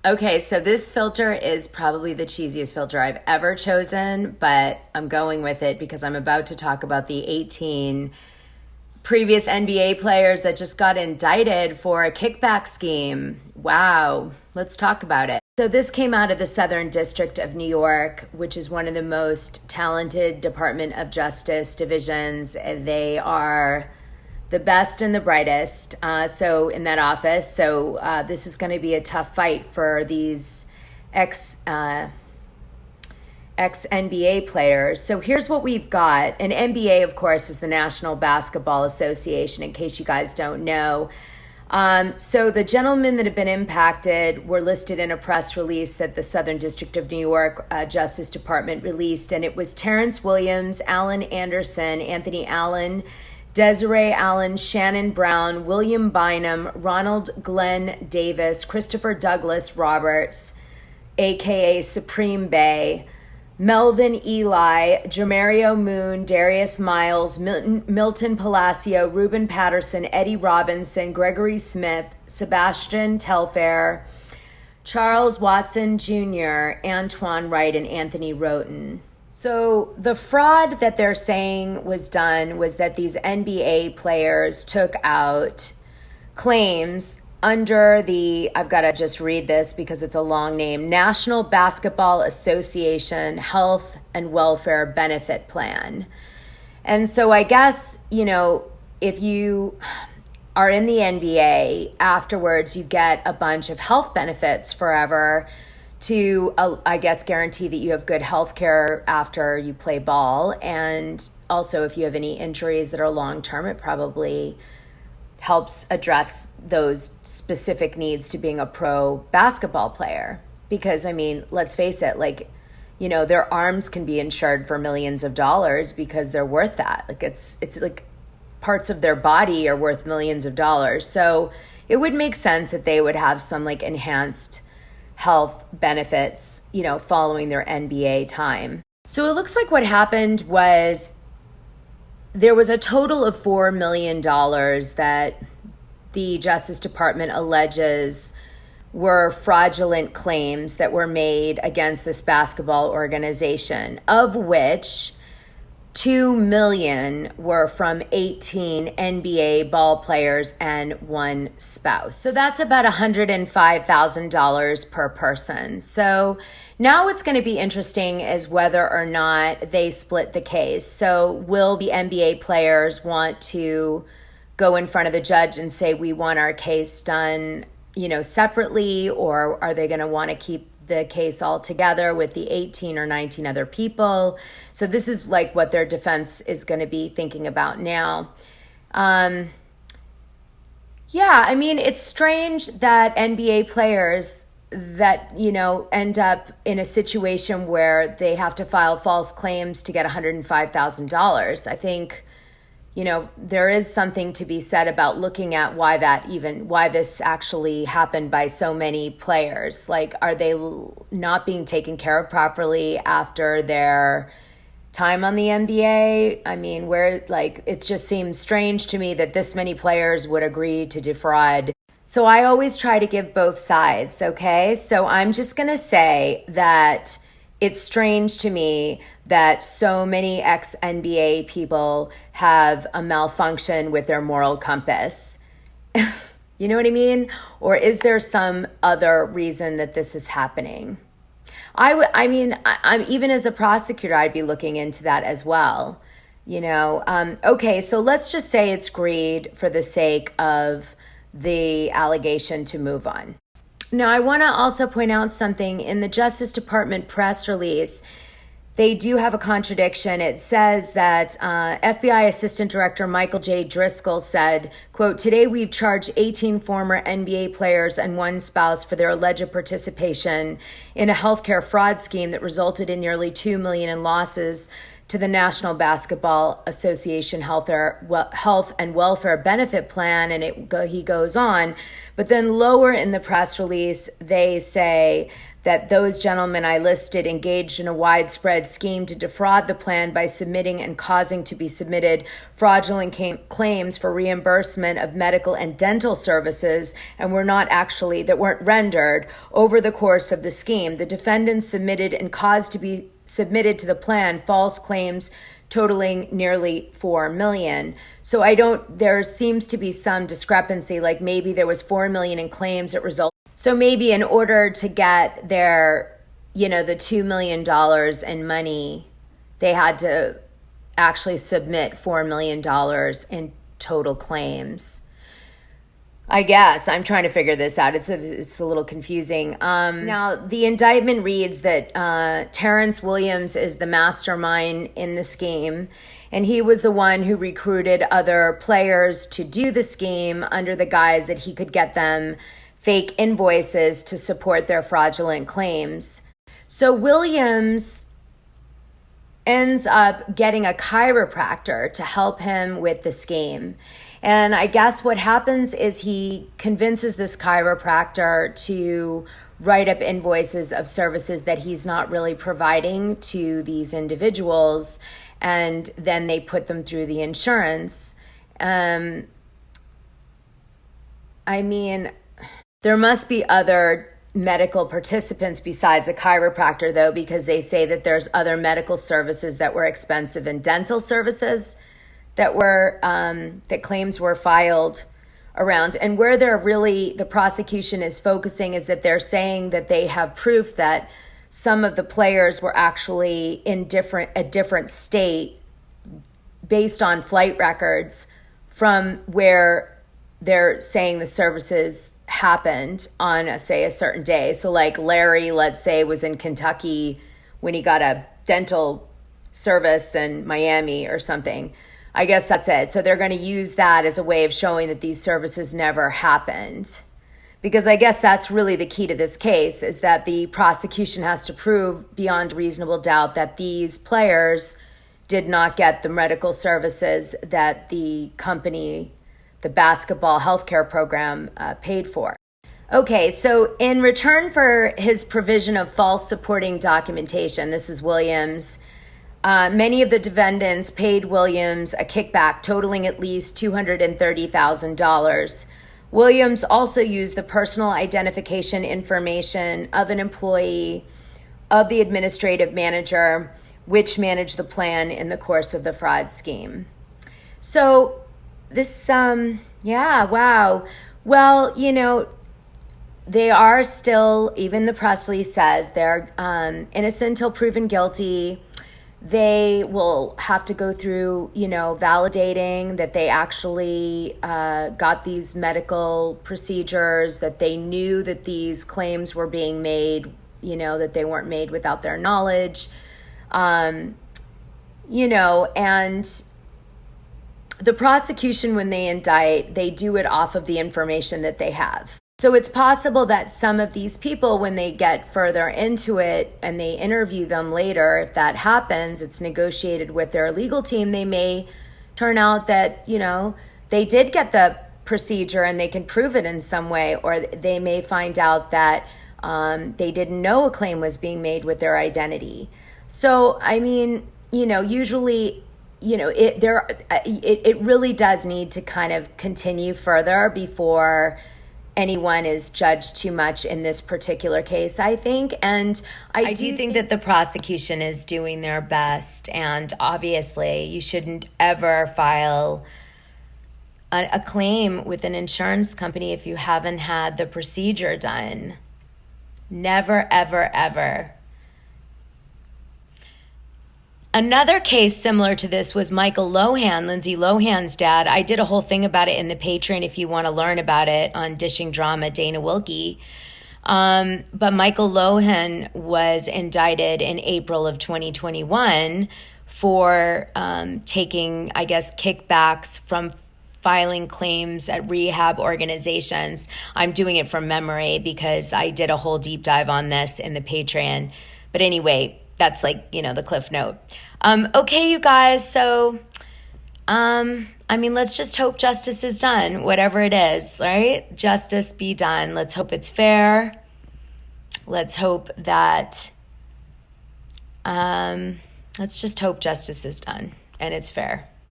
Okay, so this filter is probably the cheesiest filter I've ever chosen, but I'm going with it because I'm about to talk about the 18 previous NBA players that just got indicted for a kickback scheme. Wow, let's talk about it. So, this came out of the Southern District of New York, which is one of the most talented Department of Justice divisions. They are the best and the brightest. So in that office, this is going to be a tough fight for these ex NBA players. So here's what we've got. An NBA, of course, is the National Basketball Association. In case you guys don't know. So the gentlemen that have been impacted were listed in a press release that the Southern District of New York Justice Department released, and it was Terrence Williams, Alan Anderson, Anthony Allen, Desiree Allen, Shannon Brown, William Bynum, Ronald Glenn Davis, Christopher Douglas Roberts, aka Supreme Bay, Melvin Ely, Jamario Moon, Darius Miles, Milton Palacio, Ruben Patterson, Eddie Robinson, Gregory Smith, Sebastian Telfair, Charles Watson Jr., Antoine Wright, and Anthony Roten. So the fraud that they're saying was done was that these NBA players took out claims under the, I've got to just read this because it's a long name, National Basketball Association Health and Welfare Benefit Plan. And so I guess, if you are in the NBA, afterwards you get a bunch of health benefits forever to, I guess, guarantee that you have good health care after you play ball. And also, if you have any injuries that are long-term, it probably helps address those specific needs to being a pro basketball player. Because, let's face it, their arms can be insured for millions of dollars because they're worth that. It's like parts of their body are worth millions of dollars. So it would make sense that they would have some enhanced health benefits, following their NBA time. So it looks like what happened was there was a total of $4 million that the Justice Department alleges were fraudulent claims that were made against this basketball organization, of which 2 million were from 18 NBA ball players and one spouse. So that's about $105,000 per person. So now what's going to be interesting is whether or not they split the case. So will the NBA players want to go in front of the judge and say, we want our case done, separately, or are they going to want to keep the case all together with the 18 or 19 other people? So this is what their defense is going to be thinking about now. It's strange that NBA players that, end up in a situation where they have to file false claims to get $105,000. I think, there is something to be said about looking at why this actually happened by so many players. Are they not being taken care of properly after their time on the NBA? It just seems strange to me that this many players would agree to defraud. So I always try to give both sides, okay? So I'm just going to say that it's strange to me that so many ex-NBA people have a malfunction with their moral compass. You know what I mean? Or is there some other reason that this is happening? I'm even as a prosecutor, I'd be looking into that as well. Okay, so let's just say it's greed for the sake of the allegation to move on. Now, I want to also point out something. In the Justice Department press release, they do have a contradiction. It says that FBI Assistant Director Michael J. Driscoll said, quote, "Today we've charged 18 former NBA players and one spouse for their alleged participation in a healthcare fraud scheme that resulted in nearly $2 million in losses to the National Basketball Association Health and Welfare Benefit Plan, and he goes on. But then lower in the press release, they say that those gentlemen I listed engaged in a widespread scheme to defraud the plan by submitting and causing to be submitted fraudulent claims for reimbursement of medical and dental services and that weren't rendered over the course of the scheme. The defendants submitted and caused to be submitted to the plan false claims totaling nearly $4 million. So there seems to be some discrepancy, like maybe there was $4 million in claims that result. So maybe in order to get their, the $2 million in money, they had to actually submit $4 million in total claims. I guess I'm trying to figure this out. It's a little confusing. Now, the indictment reads that Terrence Williams is the mastermind in the scheme, and he was the one who recruited other players to do the scheme under the guise that he could get them fake invoices to support their fraudulent claims. So Williams ends up getting a chiropractor to help him with the scheme. And I guess what happens is he convinces this chiropractor to write up invoices of services that he's not really providing to these individuals, and then they put them through the insurance. There must be other medical participants besides a chiropractor, though, because they say that there's other medical services that were expensive and dental services that claims were filed around. And where the prosecution is focusing is that they're saying that they have proof that some of the players were actually in a different state based on flight records from where they're saying the services happened on, a certain day. So like Larry, let's say, was in Kentucky when he got a dental service in Miami or something. I guess that's it. So they're going to use that as a way of showing that these services never happened. Because I guess that's really the key to this case, is that the prosecution has to prove beyond reasonable doubt that these players did not get the medical services that the company, the basketball healthcare program, paid for. Okay, so in return for his provision of false supporting documentation, this is Williams, many of the defendants paid Williams a kickback totaling at least $230,000. Williams also used the personal identification information of an employee of the administrative manager, which managed the plan in the course of the fraud scheme. So this, wow. Well, they are still, even the press release says they're innocent until proven guilty. They will have to go through, validating that they actually got these medical procedures, that they knew that these claims were being made, that they weren't made without their knowledge, and the prosecution, when they indict, they do it off of the information that they have. So it's possible that some of these people, when they get further into it and they interview them later, if that happens, it's negotiated with their legal team, they may turn out that, they did get the procedure and they can prove it in some way, or they may find out that they didn't know a claim was being made with their identity. So, usually, it really does need to kind of continue further before anyone is judged too much in this particular case, I think. And I do think that the prosecution is doing their best. And obviously, you shouldn't ever file a claim with an insurance company if you haven't had the procedure done. Never, ever, ever. Another case similar to this was Michael Lohan, Lindsay Lohan's dad. I did a whole thing about it in the Patreon if you want to learn about it on Dishing Drama, Dana Wilkie. But Michael Lohan was indicted in April of 2021 for taking, I guess, kickbacks from filing claims at rehab organizations. I'm doing it from memory because I did a whole deep dive on this in the Patreon. But anyway, that's like, you know, the cliff note. Okay, you guys. So, I mean, let's just hope justice is done, whatever it is, right? Justice be done. Let's hope it's fair. Let's hope that, let's just hope justice is done and it's fair.